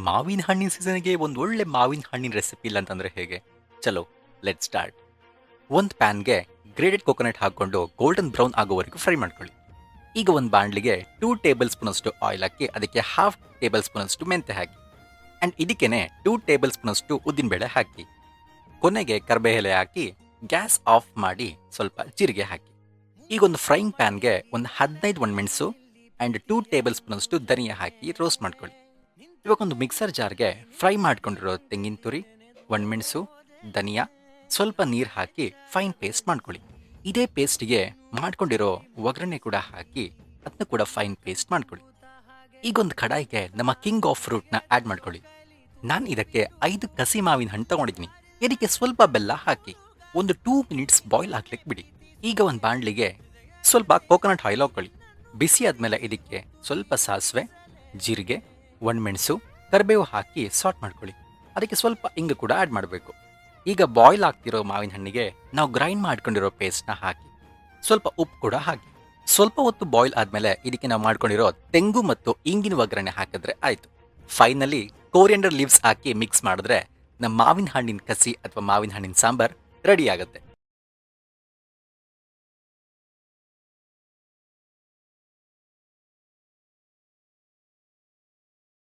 ಮಾವಿನ ಹಣ್ಣಿನ ಸೀಸನ್ಗೆ ಒಂದು ಒಳ್ಳೆ ಮಾವಿನ ಹಣ್ಣಿನ ರೆಸಿಪಿ ಇಲ್ಲ ಅಂತಂದ್ರೆ ಹೇಗೆ? ಚಲೋ ಲೆಟ್ ಸ್ಟಾರ್ಟ್. ಒಂದು ಪ್ಯಾನ್ಗೆ ಗ್ರೇಟೆಡ್ ಕೋಕೋನಟ್ ಹಾಕೊಂಡು ಗೋಲ್ಡನ್ ಬ್ರೌನ್ ಆಗೋವರೆಗೂ ಫ್ರೈ ಮಾಡ್ಕೊಳ್ಳಿ. ಈಗ ಒಂದು ಬಾಣಲಿಗೆ 2 ಟೇಬಲ್ ಸ್ಪೂನ್ ಅಷ್ಟು ಆಯಿಲ್ ಹಾಕಿ ಅದಕ್ಕೆ ಹಾಫ್ ಟೇಬಲ್ ಸ್ಪೂನ್ ಅಷ್ಟು ಮೆಂತೆ ಹಾಕಿ ಅಂಡ್ ಇದಕ್ಕೇನೆ 2 ಟೇಬಲ್ ಸ್ಪೂನ್ ಅಷ್ಟು ಉದ್ದಿನಬೇಳೆ ಹಾಕಿ. ಕೊನೆಗೆ ಕರ್ಬೇಳೆ ಹಾಕಿ ಗ್ಯಾಸ್ ಆಫ್ ಮಾಡಿ ಸ್ವಲ್ಪ ಜೀರಿಗೆ ಹಾಕಿ. ಈಗ ಒಂದು ಫ್ರೈಯಿಂಗ್ ಪ್ಯಾನ್ಗೆ ಒಂದು 15 ಒಣಮೆಣಸು ಅಂಡ್ 2 ಟೇಬಲ್ ಸ್ಪೂನ್ ಅಷ್ಟು ಧನಿಯಾ ಹಾಕಿ ರೋಸ್ಟ್ ಮಾಡ್ಕೊಳ್ಳಿ. ಇವಾಗ ಒಂದು ಮಿಕ್ಸರ್ ಜಾರ್ಗೆ ಫ್ರೈ ಮಾಡ್ಕೊಂಡಿರೋ ತೆಂಗಿನ ತುರಿ, ಒಣಮೆಣಸು, ಧನಿಯಾ, ಸ್ವಲ್ಪ ನೀರು ಹಾಕಿ ಫೈನ್ ಪೇಸ್ಟ್ ಮಾಡ್ಕೊಳ್ಳಿ. ಇದೇ ಪೇಸ್ಟ್ಗೆ ಮಾಡ್ಕೊಂಡಿರೋ ಒಗ್ಗರಣೆ ಕೂಡ ಹಾಕಿ ಅದನ್ನ ಕೂಡ ಫೈನ್ ಪೇಸ್ಟ್ ಮಾಡ್ಕೊಳ್ಳಿ. ಈಗ ಒಂದು ಕಡಾಯಿಗೆ ನಮ್ಮ ಕಿಂಗ್ ಆಫ್ ಫ್ರೂಟ್ನ ಆ್ಯಡ್ ಮಾಡ್ಕೊಳ್ಳಿ. ನಾನು ಇದಕ್ಕೆ 5 ಕಸಿ ಮಾವಿನ ಹಣ್ಣು ತಗೊಂಡಿದ್ದೀನಿ. ಇದಕ್ಕೆ ಸ್ವಲ್ಪ ಬೆಲ್ಲ ಹಾಕಿ ಒಂದು 2 ಮಿನಿಟ್ಸ್ ಬಾಯ್ಲ್ ಹಾಕ್ಲಿಕ್ಕೆ ಬಿಡಿ. ಈಗ ಒಂದು ಬಾಣಲಿಗೆ ಸ್ವಲ್ಪ ಕೋಕೋನಟ್ ಆಯಿಲ್ ಹಾಕೊಳ್ಳಿ. ಬಿಸಿ ಆದಮೇಲೆ ಇದಕ್ಕೆ ಸ್ವಲ್ಪ ಸಾಸಿವೆ, ಜೀರಿಗೆ, ಒಣಮೆಣಸು, ಕರಿಬೇವು ಹಾಕಿ ಸಾಟ್ ಮಾಡ್ಕೊಳ್ಳಿ. ಅದಕ್ಕೆ ಸ್ವಲ್ಪ ಇಂಗು ಕೂಡ ಆ್ಯಡ್ ಮಾಡಬೇಕು. ಈಗ ಬಾಯ್ಲ್ ಆಗ್ತಿರೋ ಮಾವಿನ ಹಣ್ಣಿಗೆ ನಾವು ಗ್ರೈಂಡ್ ಮಾಡ್ಕೊಂಡಿರೋ ಪೇಸ್ಟ್ನ ಹಾಕಿ ಸ್ವಲ್ಪ ಉಪ್ಪು ಕೂಡ ಹಾಕಿ ಸ್ವಲ್ಪ ಹೊತ್ತು ಬಾಯ್ಲ್ ಆದಮೇಲೆ ಇದಕ್ಕೆ ನಾವು ಮಾಡ್ಕೊಂಡಿರೋ ತೆಂಗು ಮತ್ತು ಇಂಗಿನ ಒಗ್ಗರಣೆ ಹಾಕಿದ್ರೆ ಆಯಿತು. ಫೈನಲಿ ಕೋರಿಯಂಡರ್ ಲೀವ್ಸ್ ಹಾಕಿ ಮಿಕ್ಸ್ ಮಾಡಿದ್ರೆ ನಮ್ಮ ಮಾವಿನ ಹಣ್ಣಿನ ಕಸಿ ಅಥವಾ ಮಾವಿನ ಹಣ್ಣಿನ ಸಾಂಬಾರ್ ರೆಡಿ ಆಗುತ್ತೆ.